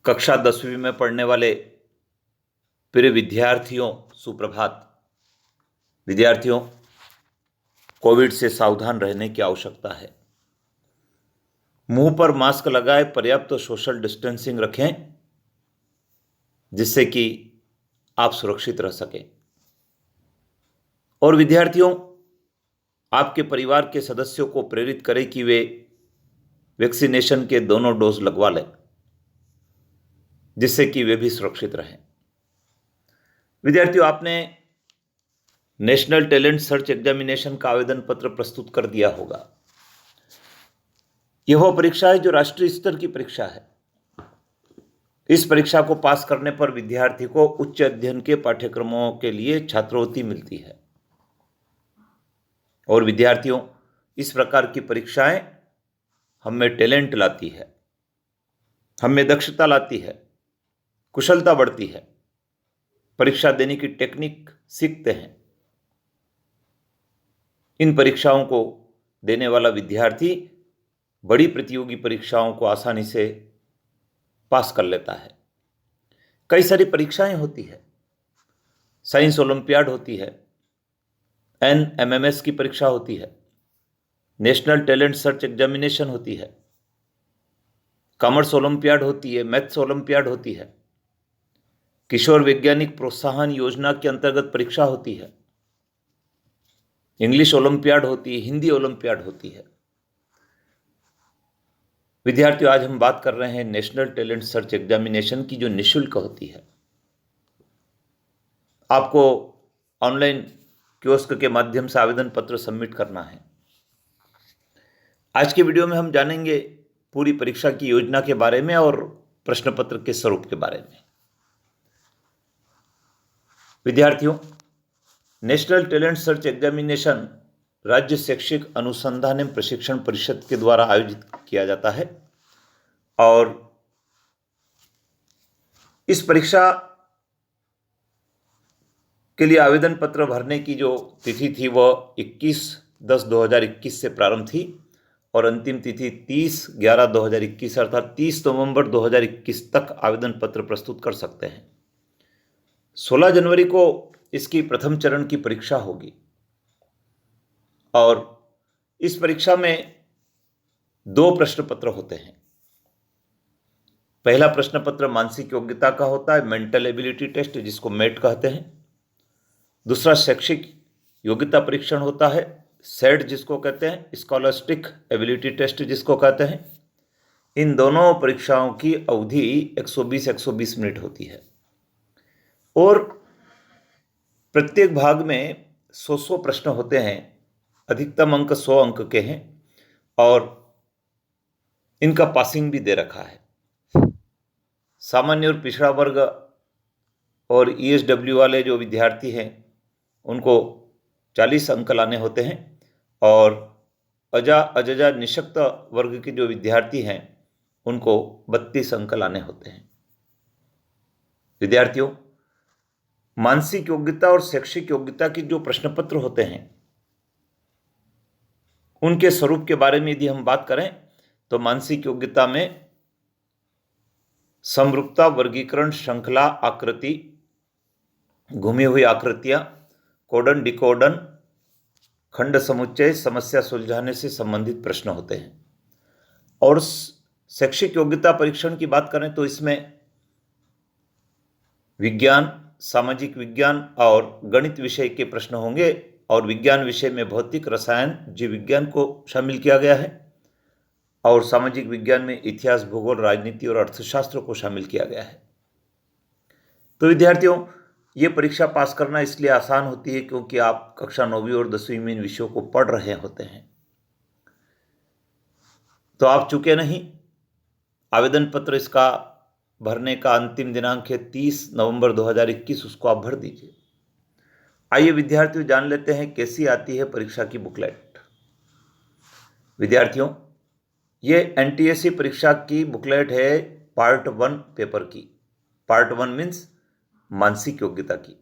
कक्षा 10वीं में पढ़ने वाले प्रिय विद्यार्थियों, सुप्रभात। विद्यार्थियों, कोविड से सावधान रहने की आवश्यकता है। मुंह पर मास्क लगाए, पर्याप्त सोशल डिस्टेंसिंग रखें जिससे कि आप सुरक्षित रह सकें। और विद्यार्थियों, आपके परिवार के सदस्यों को प्रेरित करें कि वे वैक्सीनेशन के दोनों डोज लगवा लें जिससे कि वे भी सुरक्षित रहें। विद्यार्थियों, आपने नेशनल टैलेंट सर्च एग्जामिनेशन का आवेदन पत्र प्रस्तुत कर दिया होगा। यह वह परीक्षा है जो राष्ट्रीय स्तर की परीक्षा है। इस परीक्षा को पास करने पर विद्यार्थी को उच्च अध्ययन के पाठ्यक्रमों के लिए छात्रवृत्ति मिलती है। और विद्यार्थियों, इस प्रकार की परीक्षाएं हमें टैलेंट लाती है, हमें दक्षता लाती है, कुशलता बढ़ती है, परीक्षा देने की टेक्निक सीखते हैं। इन परीक्षाओं को देने वाला विद्यार्थी बड़ी प्रतियोगी परीक्षाओं को आसानी से पास कर लेता है। कई सारी परीक्षाएं होती है। साइंस ओलंपियाड होती है, NMMS की परीक्षा होती है, नेशनल टैलेंट सर्च एग्जामिनेशन होती है, कॉमर्स ओलंपियाड होती है, मैथ्स ओलंपियाड होती है, किशोर वैज्ञानिक प्रोत्साहन योजना के अंतर्गत परीक्षा होती है, इंग्लिश ओलंपियाड होती है, हिंदी ओलंपियाड होती है। विद्यार्थियों, आज हम बात कर रहे हैं नेशनल टैलेंट सर्च एग्जामिनेशन की, जो निःशुल्क होती है। आपको ऑनलाइन कियोस्क के माध्यम से आवेदन पत्र सबमिट करना है। आज के वीडियो में हम जानेंगे पूरी परीक्षा की योजना के बारे में और प्रश्न पत्र के स्वरूप के बारे में। विद्यार्थियों, नेशनल टैलेंट सर्च एग्जामिनेशन राज्य शैक्षिक अनुसंधान एवं प्रशिक्षण परिषद के द्वारा आयोजित किया जाता है। और इस परीक्षा के लिए आवेदन पत्र भरने की जो तिथि थी वह 21/10/2021 से प्रारंभ थी और अंतिम तिथि 30/11/2021 अर्थात 30 नवंबर 2021 तक आवेदन पत्र प्रस्तुत कर सकते हैं। 16 जनवरी को इसकी प्रथम चरण की परीक्षा होगी और इस परीक्षा में 2 प्रश्न पत्र होते हैं। पहला प्रश्न पत्र मानसिक योग्यता का होता है, मेंटल एबिलिटी टेस्ट, जिसको मेट कहते हैं। दूसरा शैक्षिक योग्यता परीक्षण होता है, सेट जिसको कहते हैं, स्कॉलस्टिक एबिलिटी टेस्ट जिसको कहते हैं। इन दोनों परीक्षाओं की अवधि 120 मिनट होती है और प्रत्येक भाग में 100 प्रश्न होते हैं। अधिकतम अंक 100 अंक के हैं और इनका पासिंग भी दे रखा है। सामान्य और पिछड़ा वर्ग और ESW वाले जो विद्यार्थी हैं उनको 40 अंक लाने होते हैं और अजजा निशक्त वर्ग के जो विद्यार्थी हैं उनको 32 अंक लाने होते हैं। विद्यार्थियों, मानसिक योग्यता और शैक्षिक योग्यता के जो प्रश्न पत्र होते हैं उनके स्वरूप के बारे में यदि हम बात करें तो मानसिक योग्यता में समरूपता, वर्गीकरण, श्रृंखला, आकृति, घूमी हुई आकृतियां, कोडन, डिकोडन, खंड समुच्चय, समस्या सुलझाने से संबंधित प्रश्न होते हैं। और शैक्षिक योग्यता परीक्षण की बात करें तो इसमें विज्ञान, सामाजिक विज्ञान और गणित विषय के प्रश्न होंगे और विज्ञान विषय में भौतिक, रसायन, जीव विज्ञान को शामिल किया गया है और सामाजिक विज्ञान में इतिहास, भूगोल, राजनीति और अर्थशास्त्र को शामिल किया गया है। तो विद्यार्थियों, ये परीक्षा पास करना इसलिए आसान होती है क्योंकि आप कक्षा 9वीं और 10वीं में इन विषयों को पढ़ रहे होते हैं। तो आप चूके नहीं। आवेदन पत्र इसका भरने का अंतिम दिनांक है 30 नवंबर 2021, उसको आप भर दीजिए। आइए विद्यार्थियों, जान लेते हैं कैसी आती है परीक्षा की बुकलेट। विद्यार्थियों, ये NTSC परीक्षा की बुकलेट है पार्ट 1 पेपर की। पार्ट 1 मीन्स मानसिक योग्यता की।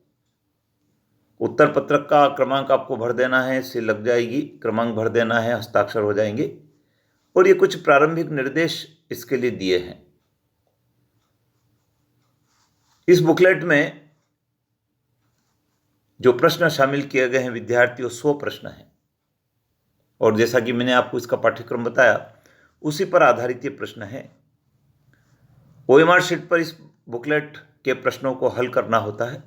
उत्तर पत्रक का क्रमांक आपको भर देना है, सील लग जाएगी, क्रमांक भर देना है, हस्ताक्षर हो जाएंगे और ये कुछ प्रारंभिक निर्देश इसके लिए दिए हैं। इस बुकलेट में जो प्रश्न शामिल किए गए हैं विद्यार्थियों 100 प्रश्न हैं, और जैसा कि मैंने आपको इसका पाठ्यक्रम बताया उसी पर आधारित ये प्रश्न है। OMR शीट पर इस बुकलेट के प्रश्नों को हल करना होता है।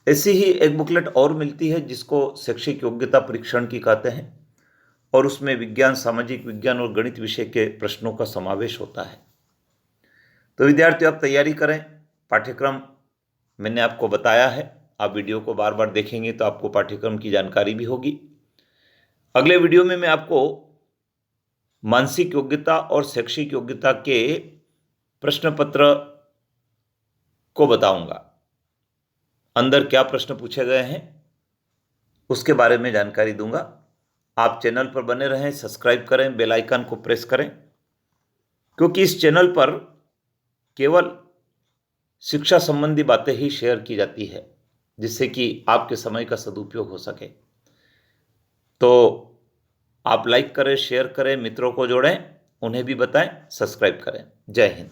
ऐसी ही एक बुकलेट और मिलती है जिसको शैक्षिक योग्यता परीक्षण की कहते हैं, और उसमें विज्ञान, सामाजिक विज्ञान और गणित विषय के प्रश्नों का समावेश होता है। तो विद्यार्थियों, आप तैयारी करें। पाठ्यक्रम मैंने आपको बताया है, आप वीडियो को बार बार देखेंगे तो आपको पाठ्यक्रम की जानकारी भी होगी। अगले वीडियो में मैं आपको मानसिक योग्यता और शैक्षिक योग्यता के प्रश्न पत्र को बताऊंगा, अंदर क्या प्रश्न पूछे गए हैं उसके बारे में जानकारी दूंगा। आप चैनल पर बने रहें, सब्सक्राइब करें, बेल आइकन को प्रेस करें, क्योंकि इस चैनल पर केवल शिक्षा संबंधी बातें ही शेयर की जाती है, जिससे कि आपके समय का सदुपयोग हो सके। तो आप लाइक करें, शेयर करें, मित्रों को जोड़ें, उन्हें भी बताएं, सब्सक्राइब करें। जय हिंद।